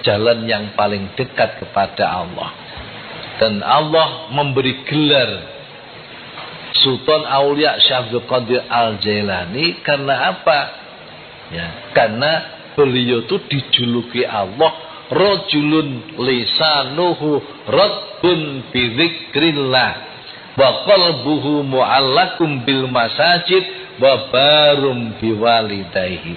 jalan yang paling dekat kepada Allah. Dan Allah memberi gelar Sultan Aulia Syekh Abdul Qadir Al-Jailani karena apa? Ya, karena beliau itu dijuluki Allah rajulun lisanuhu radbun bi dzikrillah wa qalbuhu mu'allakum bil masajid wa barum biwalidayhi.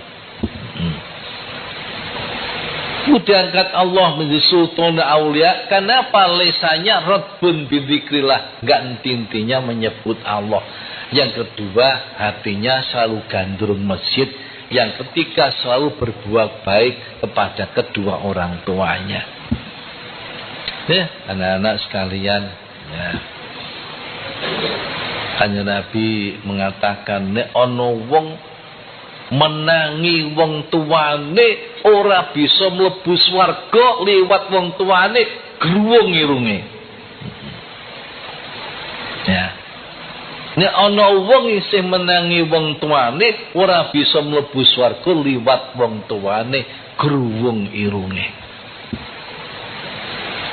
Diangkat Allah menjadi sultan aulia. Kenapa lesanya radbun bi dzikrillah, enggak intinya menyebut Allah. Yang kedua, hatinya selalu gandrung masjid. Yang ketiga, selalu berbuat baik kepada kedua orang tuanya. Ya, anak-anak sekalian, ya. Hanya Nabi mengatakan, nek ono wong menangi wong tuane ora bisa mlebu swarga liwat wong tuane gruwung irunge. Ya. Nek ana wong isih menangi wong tuane ora bisa mlebu swarga liwat wong tuane gruwung irunge.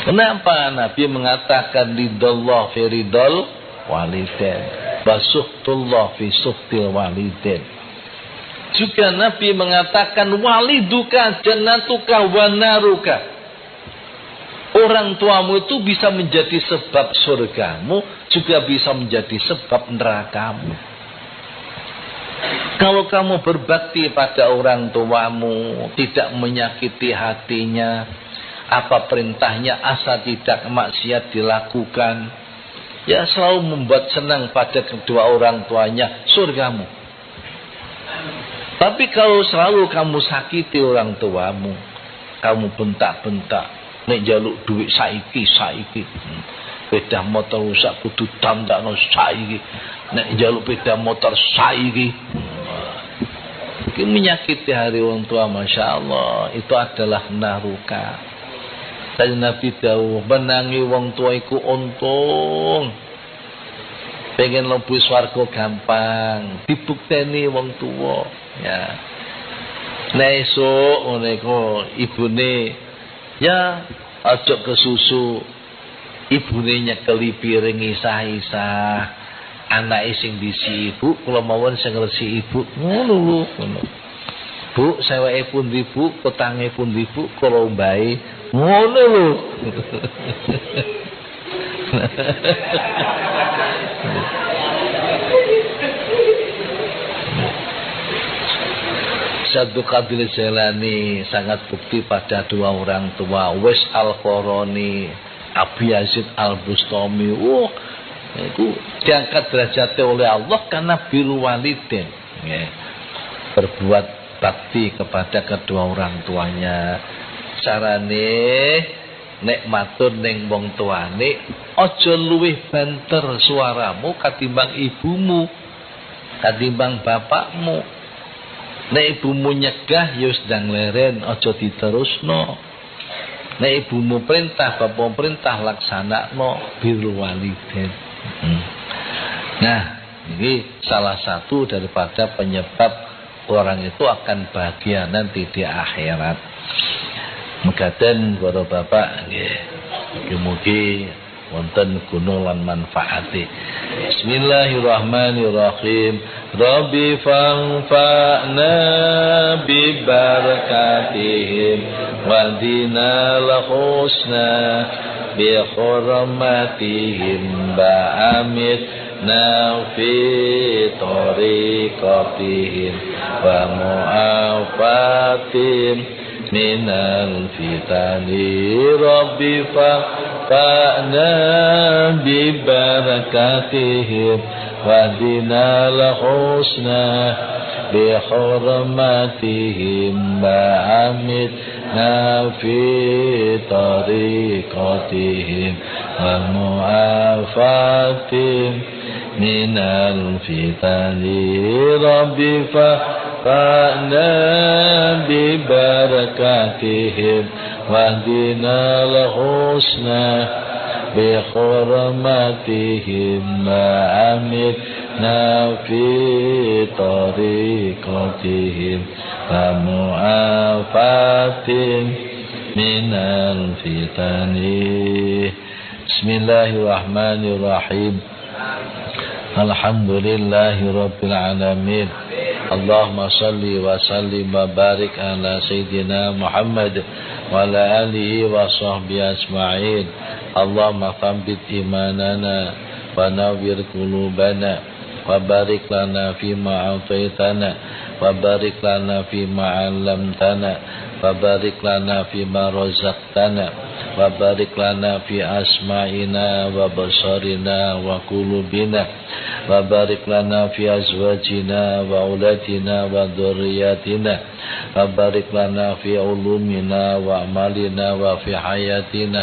Kenapa Nabi mengatakan ridallah fi ridal walidain wa suhtullah fi suhtil walidain. Juga Nabi mengatakan waliduka jannatuka wa naruka. Orang tuamu itu bisa menjadi sebab surgamu, juga bisa menjadi sebab nerakamu. Kalau kamu berbakti pada orang tuamu, tidak menyakiti hatinya, apa perintahnya asal tidak maksiat dilakukan, ya selalu membuat senang pada kedua orang tuanya, surgamu. Tapi kalau selalu kamu sakiti orang tuamu, kamu bentak-bentak, nek njaluk duit saiki, sepeda motor rusak kudu dandakno saiki, nek njaluk sepeda motor saiki. Iki menyakiti hari orang tua, Masya Allah, itu adalah naruka. Dan Nabi dawuh, menangi wong tua iku untung. Pengen mlebu swarga gampang, dibukteni wong tua. Ya. Nek esuk ngene iku ibune ya aja kesusu. Ibune nyekeli piring isah-isah. Anake sing disi ibu, kula mawon sing ngresi ibu. Ngono lho, ngono. Bu, seweke pundi Bu, kotange pundi Bu, kula mbahe. Ngono lho. Syaikhul Qadir Jailani sangat bukti pada dua orang tua, Uwais Al-Qarani, Abi Yazid Al-Bustami. Itu diangkat derajatnya oleh Allah karena birrul walidain, ya. Berbuat bakti kepada kedua orang tuanya. Carane nek matur ning wong tuane aja luwih banter suaramu katimbang ibumu, katimbang bapakmu. Nek ibumu nyegah ya wis ndang leren, aja diterusno. Nek ibumu perintah, bapakmu perintah, laksanakno birrul walidain. Nah, ini salah satu daripada penyebab orang itu akan bahagia nanti di akhirat. Mekaten para bapak nggih. Mugi-mugi wonten guna lan manfaate. Bismillahirrahmanirrahim. Rabbi fanfa'na bi barakatihim wa dinal husna bi hurmatihim ba'amitna fi tariqatihim wa mu'afatihim minal fitani. Rabbi fa'na bi barakatihim wa dinal husna bi hurmatihim ba'amitna fi tariqatihim wa mu'afatihim minal fitani. Rabbi fa'na bi barakatihim wa dinal husna bi hurmatihim ba'amitna fi tariqatihim wa mu'afatihim minal fitani. Bismillahirrahmanirrahim. Alhamdulillahi rabbil alamin. Allahumma salli wa sallim wa barik ala Sayyidina Muhammad wa ala alihi wa sahbihi asma'in. Allahumma thabbit imanana wa nawwir qulubana wa barik lana fima a'taitana wa barik lana fima 'allamtana wa barik lana fima razaqtana wa barik lana fi asma'ina wa basarina wa qulubina wa barik lana fi azwajina wa auladina wa dhurriyyatina wa barik lana fi ulumina wa amalina wa fi hayatina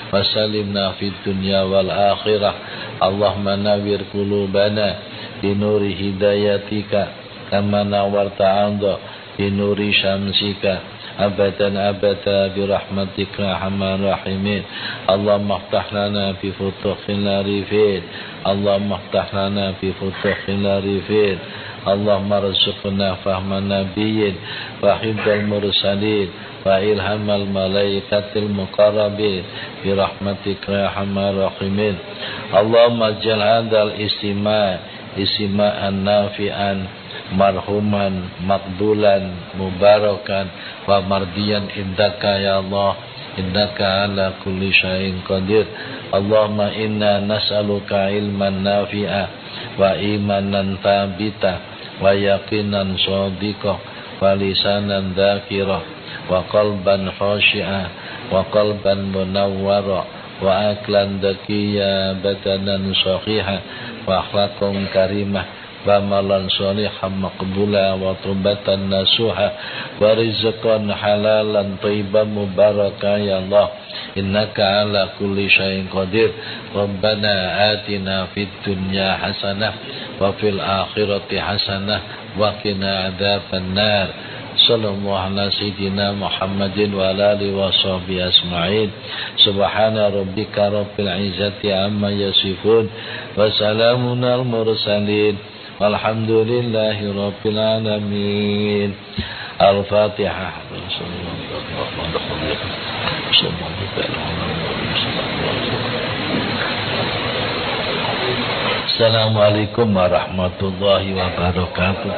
wa salimna fi dunya wal akhirah. Allahumma nawwir qulubana bi nuri hidayatika kama nawarta anda bi nuri syamsika abadan abada bi rahmatika arhamar rahimin. Allahumma iftah lana bi futuhil arifin. Allahumma iftah lana bi futuhil arifin. Allahumma rzuqna fahman nabiyyin wa hifdzal mursalin wa ilhamal malaikatil muqarrabin bi rahmatika arhamar rahimin. Allahumma ij'al hadzal istima'an nafi'an marhuman maqbulan mubarakan wa mardiyan indaka ya Allah, innaka ala kulli syai'in qadir. Allahumma inna nas'aluka ilman nafi'a wa imanan thabita wa yaqinan shadiqa wa lisanan dzakira wa qalban khashi'a wa qalban munawwara wa aklan dakiya badanan sahiha wa akhlaqan karimah wa amalan sholihan maqbula wa tubatan nasuha wa rizqan halalan thayyiban mubaraka ya Allah, innaka ala kulli syai'in qadir. Rabbana atina fid dunya hasanah wa fil akhirati hasanah wa qina adzabannar. Sallallahu ala sayyidina Muhammadin wa ala alihi wa sahbihi asma'in. Subhana rabbika rabbil izzati amma yasifun wa salamun al mursalin walhamdulillahi rabbil alamin. Al-Fatihah. Assalamualaikum warahmatullahi wabarakatuh.